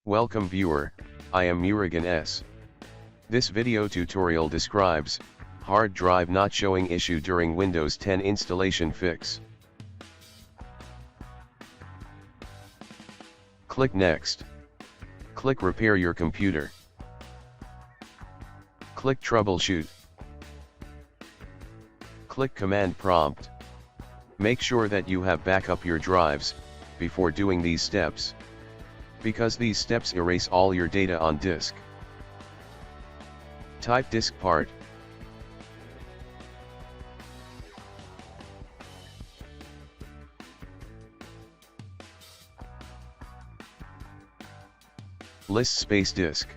Welcome viewer, I am Murugan S. This video tutorial describes, hard drive not showing issue during Windows 10 installation fix. Click Next. Click Repair your computer. Click Troubleshoot. Click Command Prompt. Make sure that you have backup your drives, before doing these steps, because these steps erase all your data on disk. Type disk part. List space disk.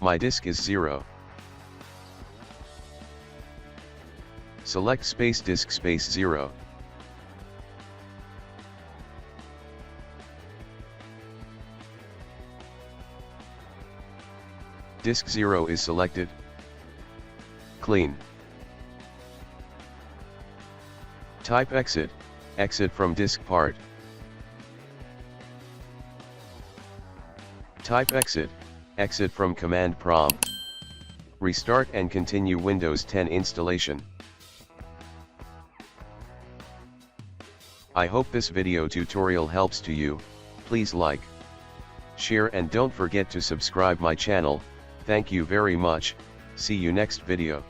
My disk is 0. Select space disk space 0. Disk 0 is selected. Clean. Type exit, exit from disk part. Type exit, exit from command prompt. Restart and continue Windows 10 installation. I hope this video tutorial helps to you. Please like, share and don't forget to subscribe my channel. Thank you very much. See you next video.